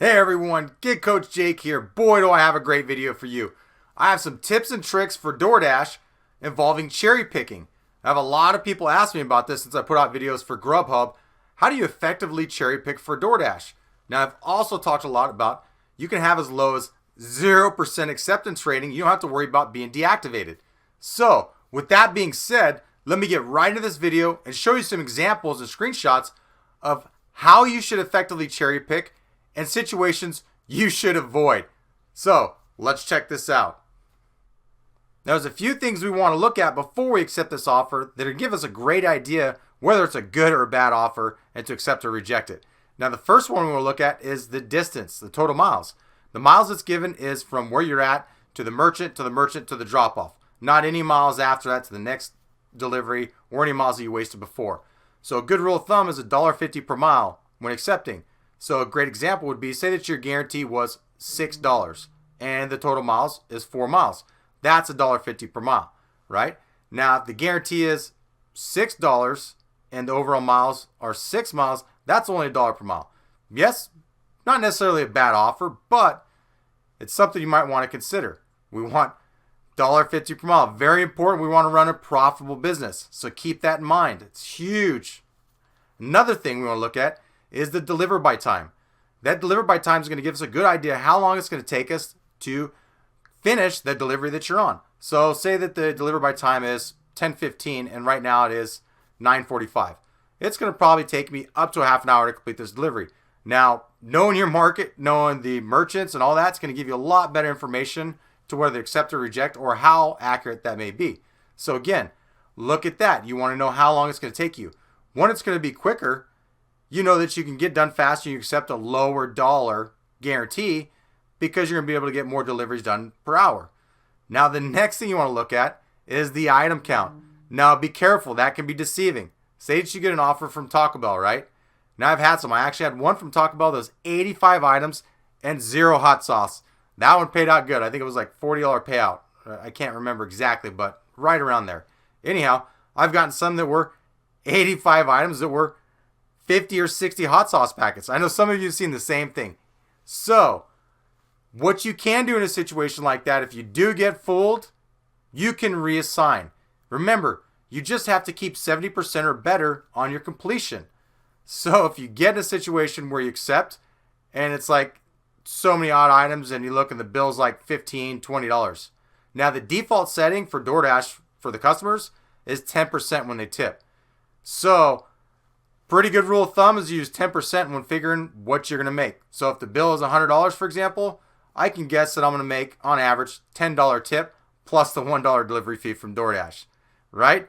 Hey everyone, Gig Coach Jake here. Boy, do I have a great video for you. I have some tips and tricks for DoorDash involving cherry picking. I have a lot of people ask me about this since I put out videos for Grubhub. How do you effectively cherry pick for DoorDash? Now, I've also talked a lot about you can have as low as 0% acceptance rating. You don't have to worry about being deactivated. So, with that being said, let me get right into this video and show you some examples and screenshots of how you should effectively cherry pick and situations you should avoid. So, let's check this out. Now, there's a few things we want to look at before we accept this offer that will give us a great idea whether it's a good or a bad offer and to accept or reject it. Now, the first one we want to look at is the distance, the total miles. The miles that's given is from where you're at to the merchant, to the drop-off. Not any miles after that to the next delivery or any miles that you wasted before. So a good rule of thumb is $1.50 per mile when accepting. So a great example would be, say that your guarantee was $6 and the total miles is 4 miles. That's $1.50 per mile, right? Now, if the guarantee is $6 and the overall miles are 6 miles, that's only $1 per mile. Yes, not necessarily a bad offer, but it's something you might want to consider. We want $1.50 per mile. Very important. We want to run a profitable business. So keep that in mind. It's huge. Another thing we want to look at is the deliver by time. That deliver by time is going to give us a good idea how long it's going to take us to finish the delivery that you're on. So say that the deliver by time is 10:15 and right now it is 9:45. It's going to probably take me up to a half an hour to complete this delivery. Now, knowing your market, knowing the merchants and all that's going to give you a lot better information to whether accept or reject or how accurate that may be. So again, look at that. You want to know how long it's going to take you. When it's going to be quicker, you know that you can get done faster and you accept a lower dollar guarantee because you're going to be able to get more deliveries done per hour. Now, the next thing you want to look at is the item count. Now, be careful. That can be deceiving. Say that you get an offer from Taco Bell, right? Now, I've had some. I actually had one from Taco Bell that was 85 items and 0 hot sauce. That one paid out good. I think it was like $40 payout. I can't remember exactly, but right around there. Anyhow, I've gotten some that were 85 items that were 50 or 60 hot sauce packets. I know some of you have seen the same thing. So, what you can do in a situation like that, if you do get fooled, you can reassign. Remember, you just have to keep 70% or better on your completion. So, if you get in a situation where you accept, and it's like so many odd items, and you look and the bill's like $15, $20. Now, the default setting for DoorDash for the customers is 10% when they tip. So, pretty good rule of thumb is use 10% when figuring what you're going to make. So if the bill is $100, for example, I can guess that I'm going to make, on average, $10 tip plus the $1 delivery fee from DoorDash, right?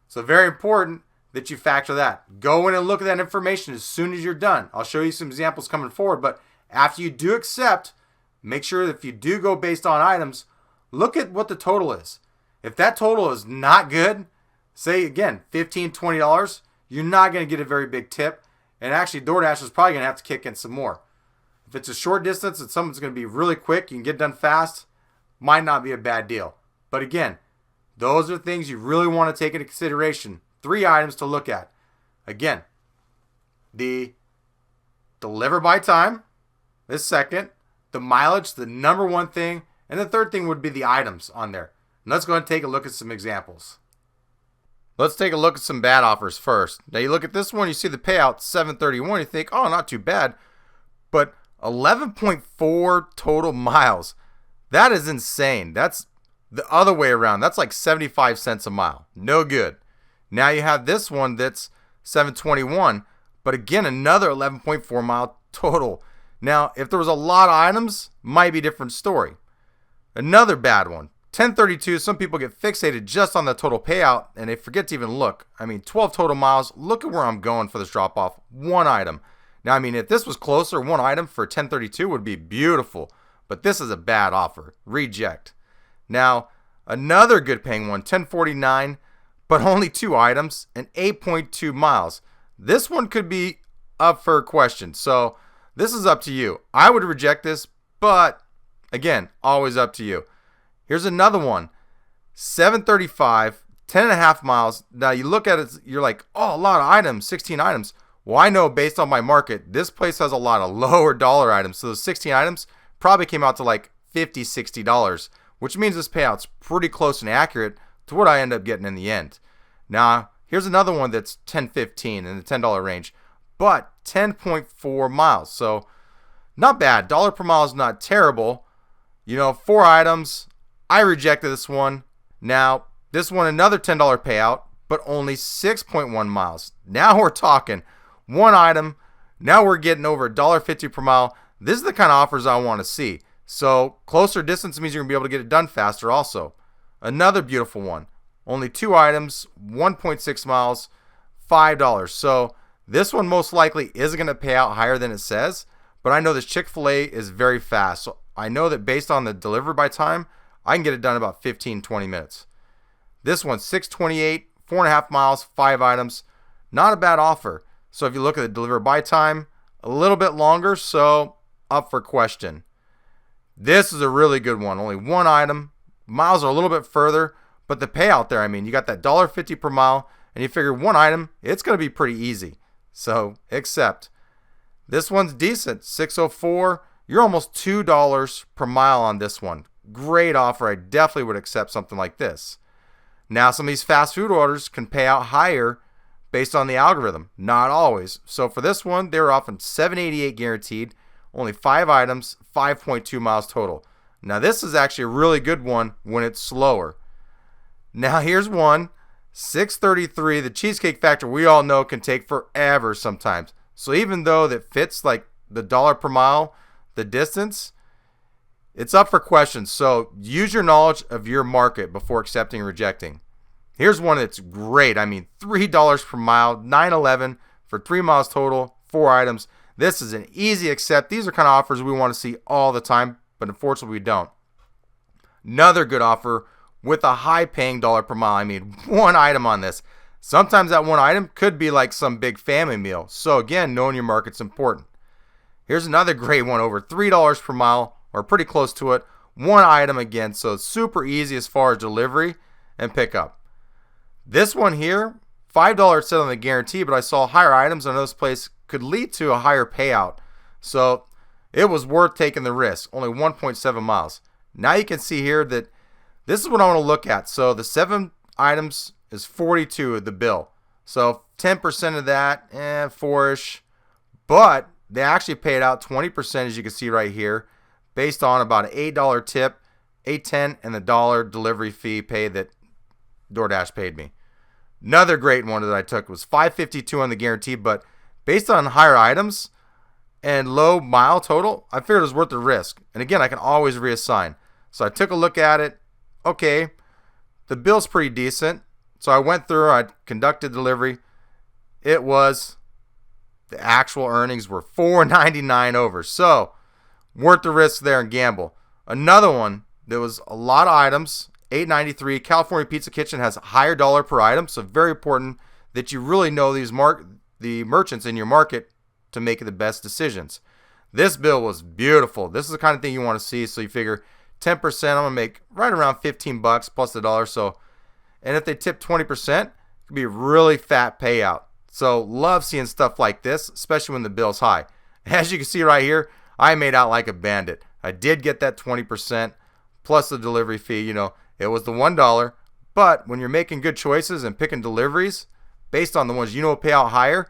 So very important that you factor that. Go in and look at that information as soon as you're done. I'll show you some examples coming forward, but after you do accept, make sure that if you do go based on items, look at what the total is. If that total is not good, say again, $15, $20, you're not going to get a very big tip. And actually, DoorDash is probably going to have to kick in some more. If it's a short distance and something's going to be really quick, you can get done fast, might not be a bad deal. But again, those are things you really want to take into consideration. 3 items to look at. Again, the deliver by time is second. The mileage, the number one thing. And the third thing would be the items on there. And let's go ahead and take a look at some examples. Let's take a look at some bad offers first. Now you look at this one, you see the payout $7.31, you think, oh, not too bad. But 11.4 total miles. That is insane. That's the other way around. That's like 75 cents a mile. No good. Now you have this one that's $7.21, but again, another 11.4 mile total. Now, if there was a lot of items, might be a different story. Another bad one. 1032, some people get fixated just on the total payout and they forget to even look. I mean, 12 total miles. Look at where I'm going for this drop off. 1 item. Now, I mean, if this was closer, 1 item for 1032 would be beautiful, but this is a bad offer. Reject. Now, another good paying one, 1049, but only 2 items and 8.2 miles. This one could be up for a question. So this is up to you. I would reject this, but again, always up to you. Here's another one, 735, 10.5 miles. Now you look at it, you're like, oh, a lot of items, 16 items. Well, I know based on my market, this place has a lot of lower dollar items. So those 16 items probably came out to like $50, $60, which means this payout's pretty close and accurate to what I end up getting in the end. Now, here's another one that's $10.15 in the $10 range, but 10.4 miles. So not bad. Dollar per mile is not terrible. 4 items. I rejected this one. Now, this one, another $10 payout, but only 6.1 miles. Now we're talking. One item. Now we're getting over $1.50 per mile. This is the kind of offers I want to see. So closer distance means you're going to be able to get it done faster also. Another beautiful one. Only 2 items, 1.6 miles, $5. So this one most likely isn't going to pay out higher than it says, but I know this Chick-fil-A is very fast. So I know that based on the delivery by time, I can get it done in about 15, 20 minutes. This one's $6.28, 4.5 miles, 5 items. Not a bad offer. So if you look at the delivery by time, a little bit longer, so up for question. This is a really good one. Only 1 item. Miles are a little bit further, but the payout there, you got that $1.50 per mile, and you figure 1 item, it's going to be pretty easy. So accept. This one's decent. $6.04. You're almost $2 per mile on this one. Great offer. I definitely would accept something like this. Now, some of these fast food orders can pay out higher based on the algorithm. Not always. So for this one, they were often $7.88 guaranteed. Only 5 items, 5.2 miles total. Now, this is actually a really good one when it's slower. Now, here's one. $6.33. The Cheesecake Factory, we all know, can take forever sometimes. So even though that fits like the dollar per mile, the distance, it's up for questions. So use your knowledge of your market before accepting and rejecting. Here's one that's great. $3 per mile, $9.11 for 3 miles total, 4 items. This is an easy accept. These are kind of offers we want to see all the time, but unfortunately we don't. Another good offer with a high paying dollar per mile. 1 item on this. Sometimes that 1 item could be like some big family meal. So again, knowing your market's important. Here's another great one, over $3 per mile, or pretty close to it. 1 item again, so it's super easy as far as delivery and pickup. This one here, $5 set on the guarantee, but I saw higher items on this place could lead to a higher payout. So it was worth taking the risk. Only 1.7 miles. Now you can see here that this is what I want to look at. So the 7 items is 42 of the bill. So 10% of that, 4-ish. But they actually paid out 20%, as you can see right here, based on about an $8 tip, $8.10, and the $1 delivery fee pay that DoorDash paid me. Another great one that I took was $5.52 on the guarantee, but based on higher items and low mile total, I figured it was worth the risk. And again, I can always reassign. So I took a look at it. Okay, the bill's pretty decent. So I went through, I conducted delivery. The actual earnings were $4.99 over. So worth the risk there and gamble. Another one, there was a lot of items, $8.93. California Pizza Kitchen has a higher dollar per item, so very important that you really know the merchants in your market to make the best decisions. This bill was beautiful. This is the kind of thing you want to see, so you figure 10%, I'm going to make right around $15 plus the dollar. So, and if they tip 20%, it could be a really fat payout. So love seeing stuff like this, especially when the bill's high. As you can see right here, I made out like a bandit. I did get that 20% plus the delivery fee. It was the $1. But when you're making good choices and picking deliveries based on the ones pay out higher,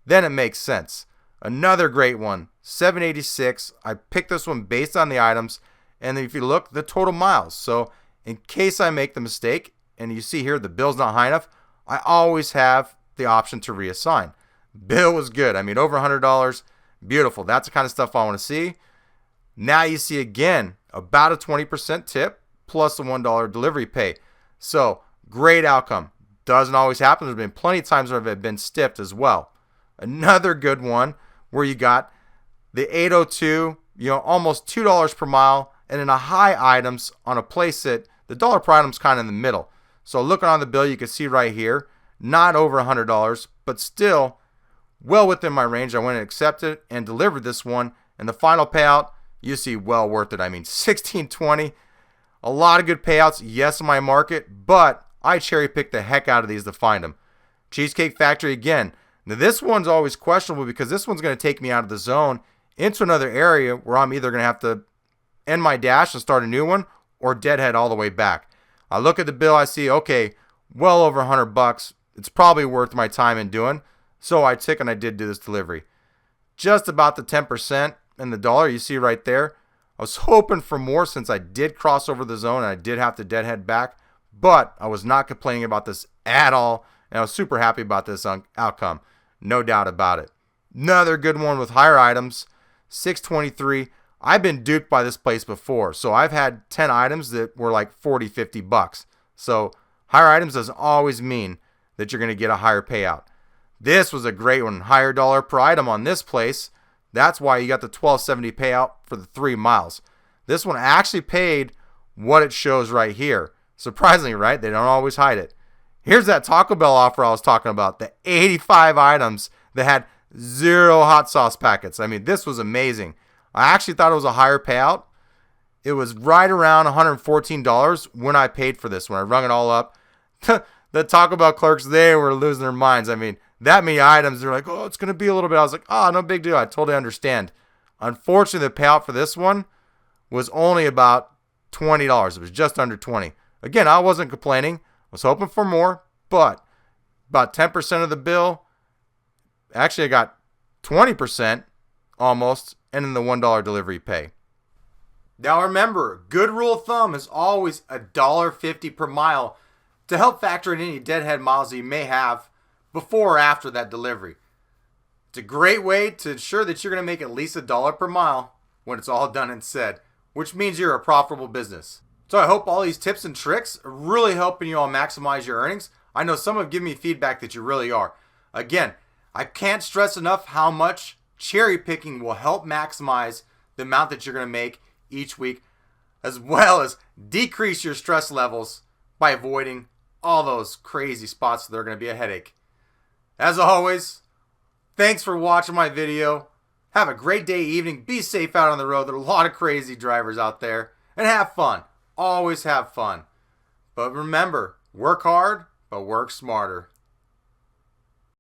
then it makes sense. Another great one, $7.86. I picked this one based on the items. And if you look, the total miles. So in case I make the mistake, and you see here the bill's not high enough, I always have the option to reassign. Bill was good. Over $100. Beautiful. That's the kind of stuff I want to see. Now you see again about a 20% tip plus the $1 delivery pay. So great outcome. Doesn't always happen. There's been plenty of times where I've been stiffed as well. Another good one where you got the 802, almost $2 per mile, and in a high items on a place that the dollar per item is kind of in the middle. So looking on the bill, you can see right here, not over $100, but still well within my range. I went and accepted and delivered this one, and the final payout, you see, well worth it. $16.20. A lot of good payouts, yes, in my market, but I cherry picked the heck out of these to find them. Cheesecake Factory, again, Now this one's always questionable because this one's going to take me out of the zone into another area where I'm either going to have to end my dash and start a new one or deadhead all the way back. I look at the bill, I see, okay, well over $100. It's probably worth my time in doing. So I took and I did do this delivery. Just about the 10% and the dollar you see right there. I was hoping for more since I did cross over the zone and I did have to deadhead back, but I was not complaining about this at all, and I was super happy about this outcome. No doubt about it. Another good one with higher items, $6.23. I've been duped by this place before, so I've had 10 items that were like $40, $50. So higher items doesn't always mean that you're going to get a higher payout. This was a great one, higher dollar per item on this place. That's why you got the $12.70 payout for the 3 miles. This one actually paid what it shows right here. Surprisingly, right? They don't always hide it. Here's that Taco Bell offer I was talking about. The 85 items that had 0 hot sauce packets. I mean, this was amazing. I actually thought it was a higher payout. It was right around $114 when I paid for this. When I rung it all up, the Taco Bell clerks, they were losing their minds. I mean, that many items, they're like, oh, it's going to be a little bit. I was like, oh, no big deal. I totally understand. Unfortunately, the payout for this one was only about $20. It was just under $20. Again, I wasn't complaining. I was hoping for more, but about 10% of the bill. Actually, I got 20% almost, and then the $1 delivery pay. Now remember, good rule of thumb is always $1.50 per mile to help factor in any deadhead miles that you may have before or after that delivery. It's a great way to ensure that you're going to make at least $1 per mile when it's all done and said, which means you're a profitable business. So I hope all these tips and tricks are really helping you all maximize your earnings. I know some have given me feedback that you really are. Again, I can't stress enough how much cherry picking will help maximize the amount that you're going to make each week, as well as decrease your stress levels by avoiding all those crazy spots that are going to be a headache. As always, thanks for watching my video. Have a great day, evening. Be safe out on the road. There are a lot of crazy drivers out there. And have fun. Always have fun. But remember, work hard, but work smarter.